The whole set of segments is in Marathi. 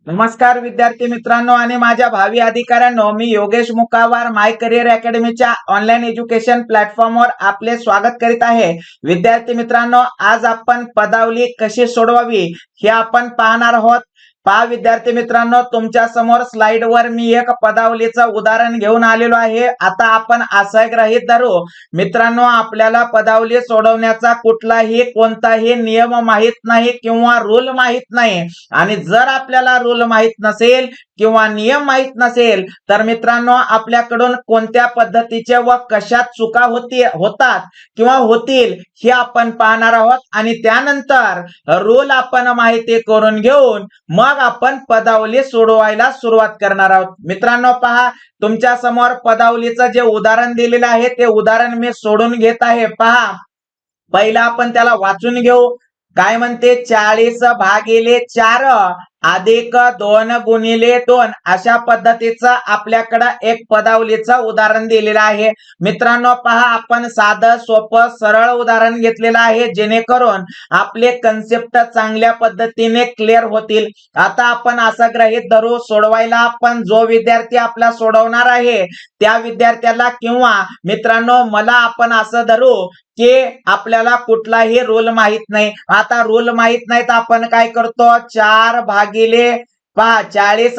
नमस्कार विद्यार्थी मित्रांनो आणि माझ्या भावी अधिकाऱ्यांनो, मी योगेश मुकावार माय करिअर अकॅडमीच्या ऑनलाईन एज्युकेशन प्लॅटफॉर्मवर आपले स्वागत करीत आहे. विद्यार्थी मित्रांनो, आज आपण पदावली कशी सोडवावी हे आपण पाहणार आहोत. पहा विद्यार्थी मित्रांनो, तुमच्या समोर स्लाइडवर मी एक पदावलीचं उदाहरण घेऊन आलेलो आहे. आता आपण असं गृहीत धरू मित्रांनो, आपल्याला पदावली सोडवण्याचा कोणताही नियम माहित नाही किंवा रूल माहित नाही. आणि जर आपल्याला रूल माहित नसेल किंवा नियम माहित नसेल तर मित्रांनो, आपल्याकडून कोणत्या पद्धतीचे व कशात चुका होतात किंवा होतील हे आपण पाहणार आहोत. आणि त्यानंतर रूल आपण माहिती करून घेऊन मग आपण पदावली सोडवायला सुरुवात करणार आहोत. मित्रांनो पहा, तुमच्या समोर पदावलीचं जे उदाहरण दिलेलं आहे ते उदाहरण मी सोडून घेत आहे. पहा, पहिला आपण त्याला वाचून घेऊ. काय म्हणते, 40 भागिले 4 अधिक 2 गुणिले 2 अशा पद्धतीचं आपल्याकडं एक पदावलीचं उदाहरण दिलेलं आहे. मित्रांनो पहा, आपण साधं सोपं सरळ उदाहरण घेतलेलं आहे जेणेकरून आपले कन्सेप्ट चांगल्या पद्धतीने क्लिअर होतील. आता आपण असं गृहीत धरू, सोडवायला आपण जो विद्यार्थी आपला सोडवणार आहे त्या विद्यार्थ्याला किंवा मित्रांनो मला आपण असं धरू की आपल्याला कुठलाही रूल माहित नाही. आता रूल माहित नाही तर आपण काय करतो, 40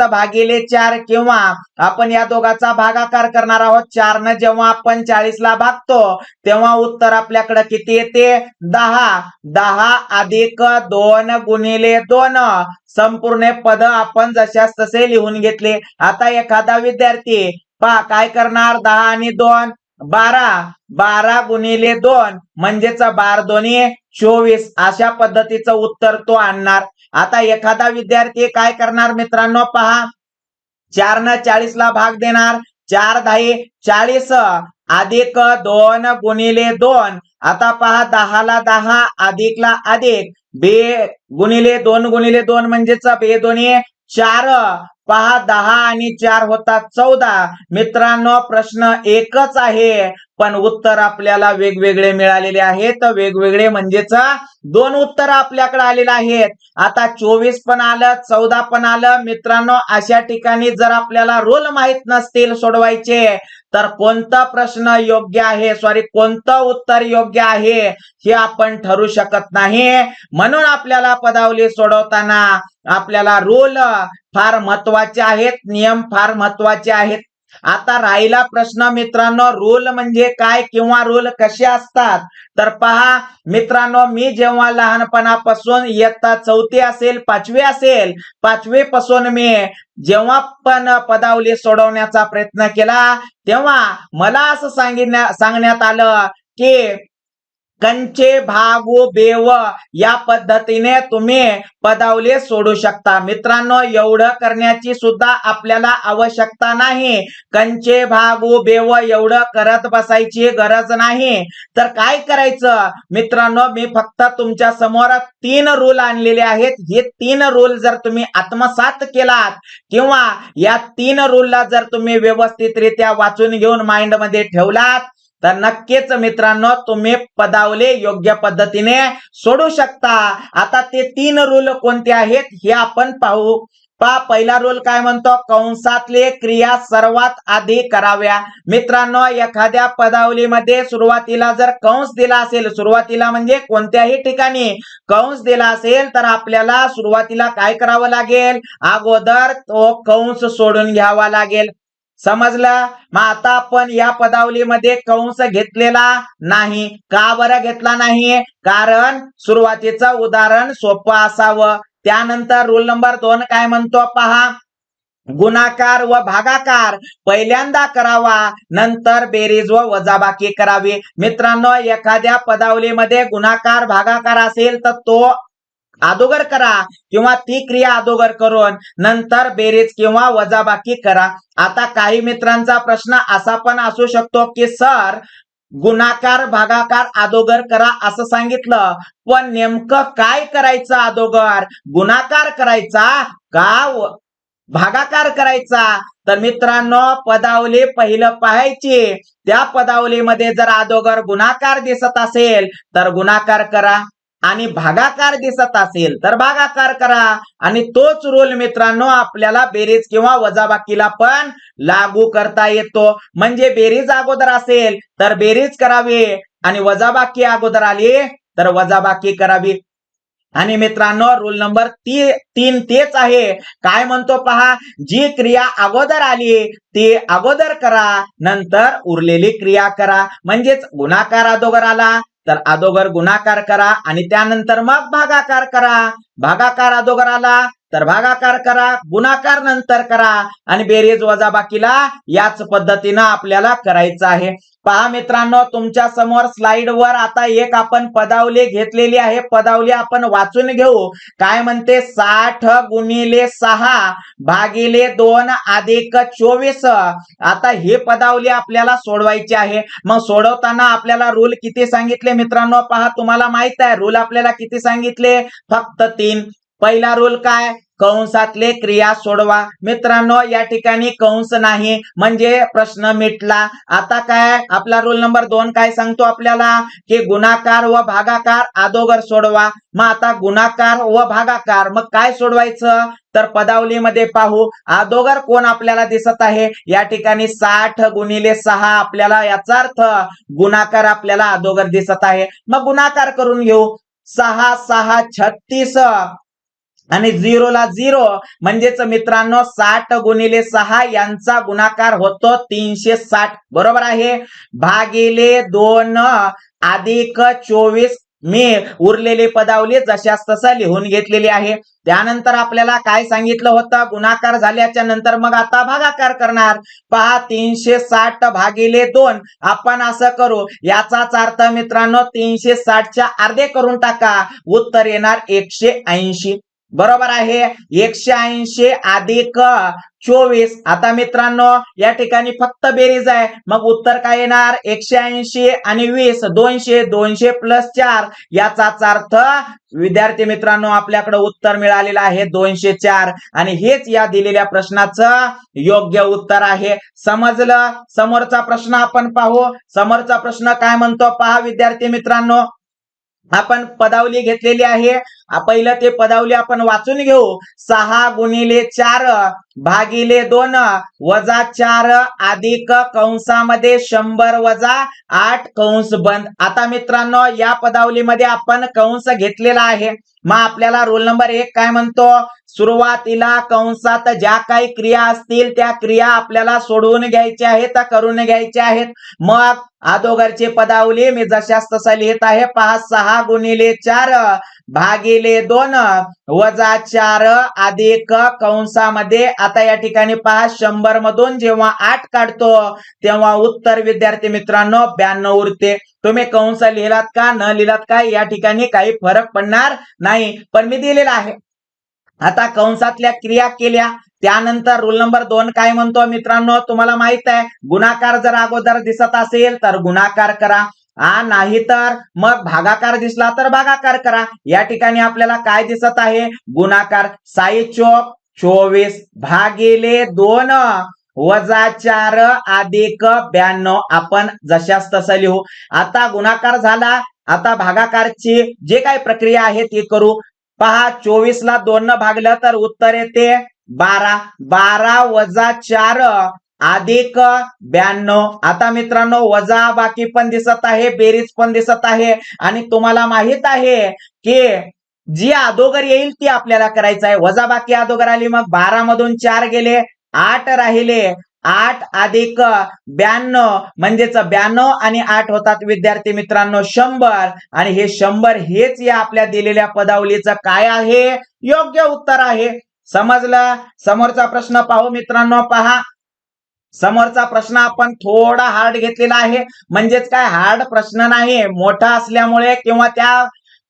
भागिले 4 किंवा आपण या दोघाचा भागाकार करणार आहोत. 4 न जेव्हा आपण 40 ला भागतो तेव्हा उत्तर आपल्याकडे किती येते, 10. 10 अधिक 2 गुणिले 2 संपूर्ण पद आपण जशास तसे लिहून घेतले. आता एखादा विद्यार्थी पहा काय करणार, 10 आणि 2 12. 12 गुणिले 2 म्हणजेच 12 दोन्ही 24 अशा पद्धतीचं उत्तर तो आणणार. आता एखादा विद्यार्थी काय करणार मित्रांनो, पहा 4 न 40 ला भाग देणार. 4 10 40 अधिक 2 गुणिले 2. आता पहा 10 ला 10 अधिक ला अधिक बे गुणिले 2 गुणिले 2 म्हणजेच बे दोन्ही 4. पहा 10 आणि 4 होतात 14. मित्रांनो प्रश्न एकच आहे पण उत्तर आपल्याला वेगवेगळे मिळालेले आहेत. वेगवेगळे म्हणजेच 2 उत्तर आपल्याकडे आलेले आहेत. आता 24 पण आलं, 14 पण आलं. मित्रांनो अशा ठिकाणी जर आपल्याला रूल माहित नसतील सोडवायचे तर कोणता प्रश्न योग्य आहे, कोणतं उत्तर योग्य आहे हे आपण ठरू शकत नाही. म्हणून आपल्याला पदावली सोडवताना आपल्याला रूल फार महत्वाचे आहेत, नियम फार महत्वाचे आहेत. आता राहिला प्रश्न मित्रांनो, रूल म्हणजे काय किंवा रूल कसे असतात. तर पहा मित्रांनो, मी जेव्हा लहानपणापासून इयत्ता 4थी असेल 5वी असेल 5वी पासून मी जेव्हा पण पदावली सोडवण्याचा प्रयत्न केला तेव्हा मला असं सांगण्यात आलं की कंचे भागू बेव या पद्धतीने तुम्ही पदावली सोडू शकता. मित्रांनो एवढं करण्याची सुद्धा आपल्याला आवश्यकता नाही. कंचे भागू बेव एवढं करत बसायची गरज नाही. तर काय करायचं मित्रांनो, मी फक्त तुमच्या समोर 3 रूल आणलेले आहेत. हे 3 रूल जर तुम्ही आत्मसात केलात किंवा या 3 रूलला जर तुम्ही व्यवस्थितरित्या वाचून घेऊन माइंड मध्ये ठेवलात तर नक्कीच मित्रांनो तुम्ही पदावली योग्य पद्धतीने सोडू शकता. आता ते 3 रूल कोणते आहेत हे आपण पाहू. पहिला रूल काय म्हणतो, कंसातले क्रिया सर्वात आधी कराव्या. मित्रांनो एखाद्या पदावलीमध्ये सुरुवातीला जर कंस दिला असेल, सुरुवातीला म्हणजे कोणत्याही ठिकाणी कंस दिला असेल तर आपल्याला सुरुवातीला काय करावं लागेल, अगोदर तो कंस सोडून घ्यावा लागेल. समजलं. मग आता आपण या पदावलीमध्ये कंस घेतलेला नाही. का बरं घेतला नाही, कारण सुरुवातीचं उदाहरण सोपं असावं. त्यानंतर रूल नंबर 2 काय म्हणतो पहा, गुणाकार व भागाकार पहिल्यांदा करावा, नंतर बेरीज व वजाबाकी करावी. मित्रांनो एखाद्या पदावलीमध्ये गुणाकार भागाकार असेल तर तो अगोदर करा किंवा ती क्रिया अगोदर करून नंतर बेरीज किंवा वजाबाकी करा. आता काही मित्रांचा प्रश्न असा पण असू शकतो की सर गुणाकार भागाकार अगोदर करा असं सांगितलं, पण नेमकं काय करायचं अगोदर, गुणाकार करायचा का भागाकार करायचा. तर मित्रांनो पदावली पहिलं पाहायची. त्या पदावलीमध्ये जर अगोदर गुणाकार दिसत असेल तर गुणाकार करा. आणि भागाकार दिसत असेल तर भागाकार करा. आणि तोच रूल मित्रांनो आपल्याला बेरीज किंवा वजाबाकीला पण लागू करता येतो. म्हणजे बेरीज अगोदर असेल तर बेरीज करावी आणि वजाबाकी अगोदर आली तर वजाबाकी करावी. आणि मित्रांनो रूल नंबर 3 तेच आहे. काय म्हणतो पहा, जी क्रिया अगोदर आली ती अगोदर करा, नंतर उरलेली क्रिया करा. म्हणजेच गुणाकार अगोदर आला तर अगोदर गुणाकार करा आणि त्यानंतर मग भागाकार करा. भागाकार अगोदर आला तर भागाकार करा, गुणाकार नंतर करा आणि बेरीज वजाबाकीला याच पद्धतीनं आपल्याला करायचं आहे. पहा मित्रांनो तुमच्या समोर स्लाइड वर आता एक आपण पदावली घेतलेली आहे. पदावली आपण वाचून घेऊ. काय म्हणते, 60 गुणिले 6 भागिले 2 अधिक 24. आता हे पदावली आपल्याला सोडवायची आहे. मग सोडवताना आपल्याला रूल किती सांगितले मित्रांनो, पहा तुम्हाला माहित आहे रूल आपल्याला किती सांगितले, फक्त 3. पहिला रूल काय, कंसातले क्रिया सोडवा. मित्रांनो या ठिकाणी कंस नाही म्हणजे प्रश्न मिटला. आता काय आपला रूल नंबर 2 काय सांगतो आपल्याला, की गुणाकार व भागाकार अगोदर सोडवा. मग आता गुणाकार व भागाकार मग काय सोडवायचं, तर पदावलीमध्ये पाहू अगोदर कोण आपल्याला दिसत आहे, या ठिकाणी 60 गुणिले 6 आपल्याला याचा अर्थ गुणाकार आपल्याला अगोदर दिसत आहे. मग गुणाकार करून घेऊ. 6 6 36 आणि 0 ला 0 म्हणजेच मित्रांनो 60 गुणिले 6 यांचा गुणाकार होतो 360. बरोबर आहे. भागिले 2 अधिक 24 मी उरलेली पदावली जशास तसं लिहून घेतलेली आहे. त्यानंतर आपल्याला काय सांगितलं होतं, गुणाकार झाल्याच्या नंतर मग आता भागाकार करणार. पहा 360 भागिले 2 आपण असं करू, याचाच अर्थ मित्रांनो 360 च्या अर्धे करून टाका, उत्तर येणार 180. बरोबर आहे. 180 अधिक 24. आता मित्रांनो या ठिकाणी फक्त बेरीज आहे, मग उत्तर काय येणार, 180 आणि 20 200, 200 प्लस 4 याचाच अर्थ विद्यार्थी मित्रांनो आपल्याकडे उत्तर मिळालेलं आहे 204 आणि हेच या दिलेल्या प्रश्नाचं योग्य उत्तर आहे. समजलं. समोरचा प्रश्न आपण पाहू. समोरचा प्रश्न काय म्हणतो पहा विद्यार्थी मित्रांनो, आपण पदावली घेतलेली आहे. पहिलं ते पदावली आपण वाचून घेऊ. 6 गुणिले 4 भागिले 2 वजा 4 अधिक कंसामध्ये 100 वजा 8 कंस बंद. आता मित्रांनो या पदावलीमध्ये आपण कंस घेतलेला आहे. मग आपल्याला रोल नंबर 1 काय म्हणतो, सुरुवातीला कंसात ज्या काही क्रिया असतील त्या क्रिया आपल्याला सोडवून घ्यायच्या आहेत, करून घ्यायच्या आहेत. मग अगोदरची पदावली मी जशास तसा लिहित आहे. पहा 6 गुणिले 4 भागिले 2 वजा 4 अधिक कंसामध्ये आता या ठिकाणी पहा 100 मधून जेव्हा 8 काढतो तेव्हा उत्तर विद्यार्थी मित्रांनो 92 उरते. तुम्ही कंस लिहिलात का न लिहिलात का या ठिकाणी काही फरक पडणार नाही, पण मी दिलेला आहे. आता कंसातल्या क्रिया केल्या त्यानंतर रूल नंबर 2 काय म्हणतो मित्रांनो, तुम्हाला माहित आहे गुणाकार जर अगोदर दिसत असेल तर गुणाकार करा, नाही तर मग भागाकार दिसला तर भागाकार करा. या ठिकाणी आपल्याला काय दिसत आहे, गुणाकार. 6 चोक 24 भागिले 2 वजा 4 अधिक 92 आपण जशास तसं लिहू. आता गुणाकार झाला, आता भागाकारची जे काही प्रक्रिया आहे ती करू. पहा 24 ला 2 न भागलं तर उत्तर येते 12. 12 वजा 4 अधिक 92. आता मित्रांनो वजा बाकी पण दिसत आहे, बेरीज पण दिसत आहे आणि तुम्हाला माहित आहे की जी अगोदर येईल ती आपल्याला करायचं आहे. वजा बाकी अगोदर आली, मग 12 मधून 4 गेले 8 राहिले. 8 अधिक 92 म्हणजेच 92 आणि 8 होतात विद्यार्थी मित्रांनो 100 आणि हे 100 हेच या आपल्या दिलेल्या पदावलीचं काय आहे, योग्य उत्तर आहे. समजलं. समोरचा प्रश्न पाहू मित्रांनो. पहा समोरचा प्रश्न आपण थोडा हार्ड घेतलेला आहे. म्हणजेच काय हार्ड प्रश्न नाही, मोठा असल्यामुळे किंवा त्या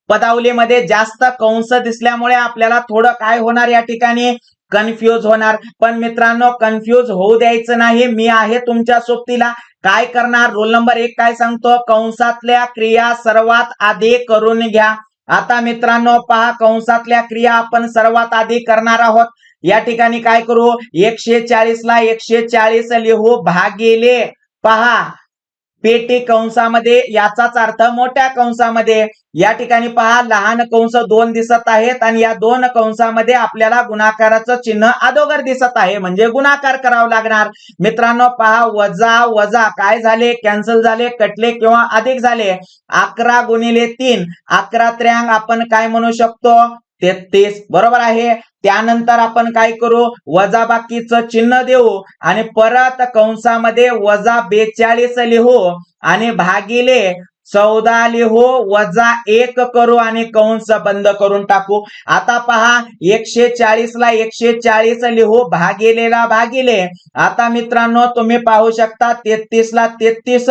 पदावलीमध्ये जास्त कंस दिसल्यामुळे आपल्याला थोडं काय होणार, या ठिकाणी कन्फ्यूज होणार. पण मित्रांनो कन्फ्यूज होऊ द्यायचं नाही, मी आहे तुमच्या सोबतीला. काय करणार, रोल नंबर 1 काय सांगतो, कंसातल्या क्रिया सर्वात आधी करून घ्या. आता मित्रांनो पहा कंसातल्या क्रिया आपण सर्वात आधी करणार आहोत. या ठिकाणी काय करू, 140 ला 140 लिहू भागिले पहा पेटी कंसामध्ये याचाच अर्थ मोठ्या कंसामध्ये. या ठिकाणी पहा लहान कंस 2 दिसत आहेत आणि या 2 कंसामध्ये आपल्याला गुणाकाराचं चिन्ह अगोदर दिसत आहे म्हणजे गुणाकार करावा लागणार. मित्रांनो पहा वजा वजा काय झाले कॅन्सल झाले कटले किंवा अधिक झाले. 11 गुणिले 3 11 त्र्यांग आपण काय म्हणू शकतो 33 बरोबर आहे. त्यानंतर आपण काय करू वजाबाकीचं चिन्ह देऊ आणि परत कंसामध्ये वजा 42 लिहू आणि भागिले 14 लिहू वजा 1 करू आणि कंस बंद करून टाकू. आता पहा 140 ला 140 लिहू भागिलेला भागिले. आता मित्रांनो तुम्ही पाहू शकता 33 ला 33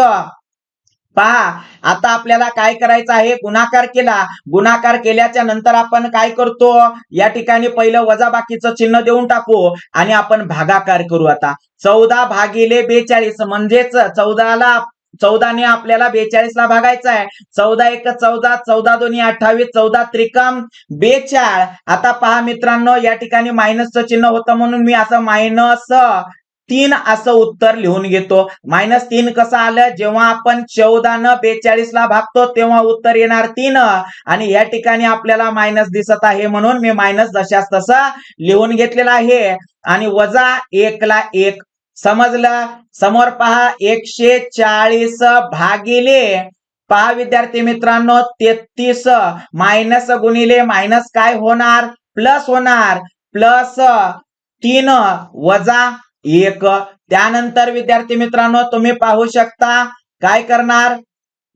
पहा आता आपल्याला काय करायचं आहे गुणाकार केला. गुणाकार केल्याच्या नंतर आपण काय करतो या ठिकाणी पहिलं वजाबाकीचं चिन्ह देऊन टाकू आणि आपण भागाकार करू. आता 14 भागिले 42 म्हणजेच 14 ने आपल्याला 42 ला भागायचं आहे. 14 1 14 14 2 28 14 त्रिकम 42. आता पहा मित्रांनो या ठिकाणी मायनसचं चिन्ह होतं म्हणून मी असं -3 असं उत्तर लिहून घेतो. -3 कसं आलं जेव्हा आपण 14 न 42 ला भागतो तेव्हा उत्तर येणार 3 आणि या ठिकाणी आपल्याला मायनस दिसत आहे म्हणून मी मायनस जशास तसं लिहून घेतलेला आहे आणि वजा 1 ला 1 समजलं. समोर पहा 140 भागिले पहा विद्यार्थी मित्रांनो 33 मायनस गुणिले मायनस काय होणार प्लस होणार प्लस 3 वजा 1. त्यानंतर विद्यार्थी मित्रांनो तुम्ही पाहू शकता काय करणार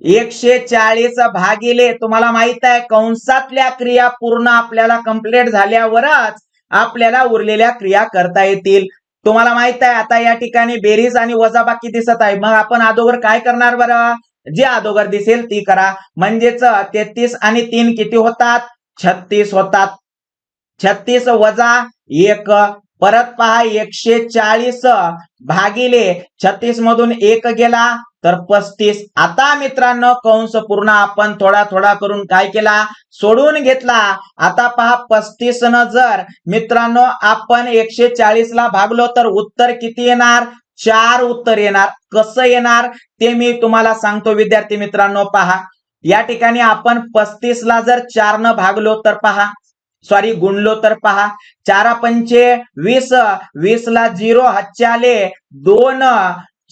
140 भागिले तुम्हाला माहित आहे कंसातल्या क्रिया पूर्ण आपल्याला कंप्लीट झाल्यावरच आपल्याला उरलेल्या क्रिया करता येतील. तुम्हाला माहित आहे आता या ठिकाणी बेरीज आणि वजाबाकी दिसत आहे मग आपण अगोदर काय करणार बरं जे अगोदर दिसेल ती करा. म्हणजेच 33 आणि 3 किती होतात 36 होतात. 36 वजा 1 परत पहा 140 भागिले 36 मधून 1 गेला तर 35. आता मित्रांनो कंस पूर्ण आपण थोडा थोडा करून काय केला सोडून घेतला. आता पहा 35 न जर मित्रांनो आपण 140 ला भागलो तर उत्तर किती येणार 4 उत्तर येणार. कसं येणार ते मी तुम्हाला सांगतो विद्यार्थी मित्रांनो. पहा या ठिकाणी आपण 35 ला जर 4 न भागलो तर पहा गुणलो तर पहा 4 पंचे 20 20 ला 0 हातचे आले 2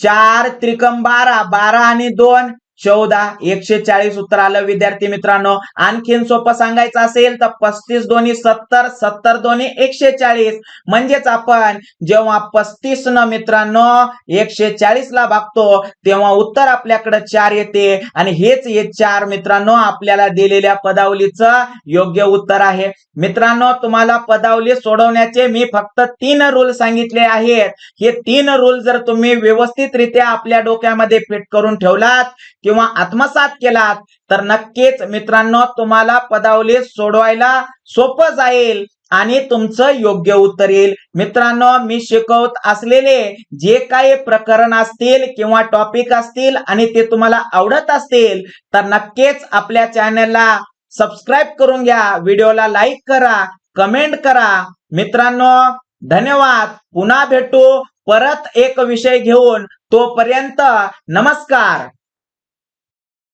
4 त्रिकम 12 12 आणि 2 14 140 उत्तर आलं विद्यार्थी मित्रांनो. आणखीन सोपं सांगायचं असेल तर 35 दोन्ही 70 70 दोन्ही 140 म्हणजेच आपण जेव्हा 35 न मित्रांनो 140 ला भागतो तेव्हा उत्तर आपल्याकडे 4 येते आणि हेच हे 4 मित्रांनो आपल्याला दिलेल्या पदावलीचं योग्य उत्तर आहे. मित्रांनो तुम्हाला पदावली सोडवण्याचे मी फक्त 3 रूल सांगितले आहेत. हे 3 रूल जर तुम्ही व्यवस्थितरित्या आपल्या डोक्यामध्ये फिट करून ठेवलात किंवा आत्मसात केलात तर नक्कीच मित्रांनो तुम्हाला पदावली सोडवायला सोपं जाईल आणि तुमचं योग्य उत्तर येईल. मित्रांनो मी शिकवत असलेले जे काही प्रकरण असतील किंवा टॉपिक असतील आणि ते तुम्हाला आवडत असतील तर नक्कीच आपल्या चॅनलला सबस्क्राईब करून घ्या. व्हिडिओला लाईक करा कमेंट करा. मित्रांनो धन्यवाद. पुन्हा भेटू परत एक विषय घेऊन. तोपर्यंत नमस्कार.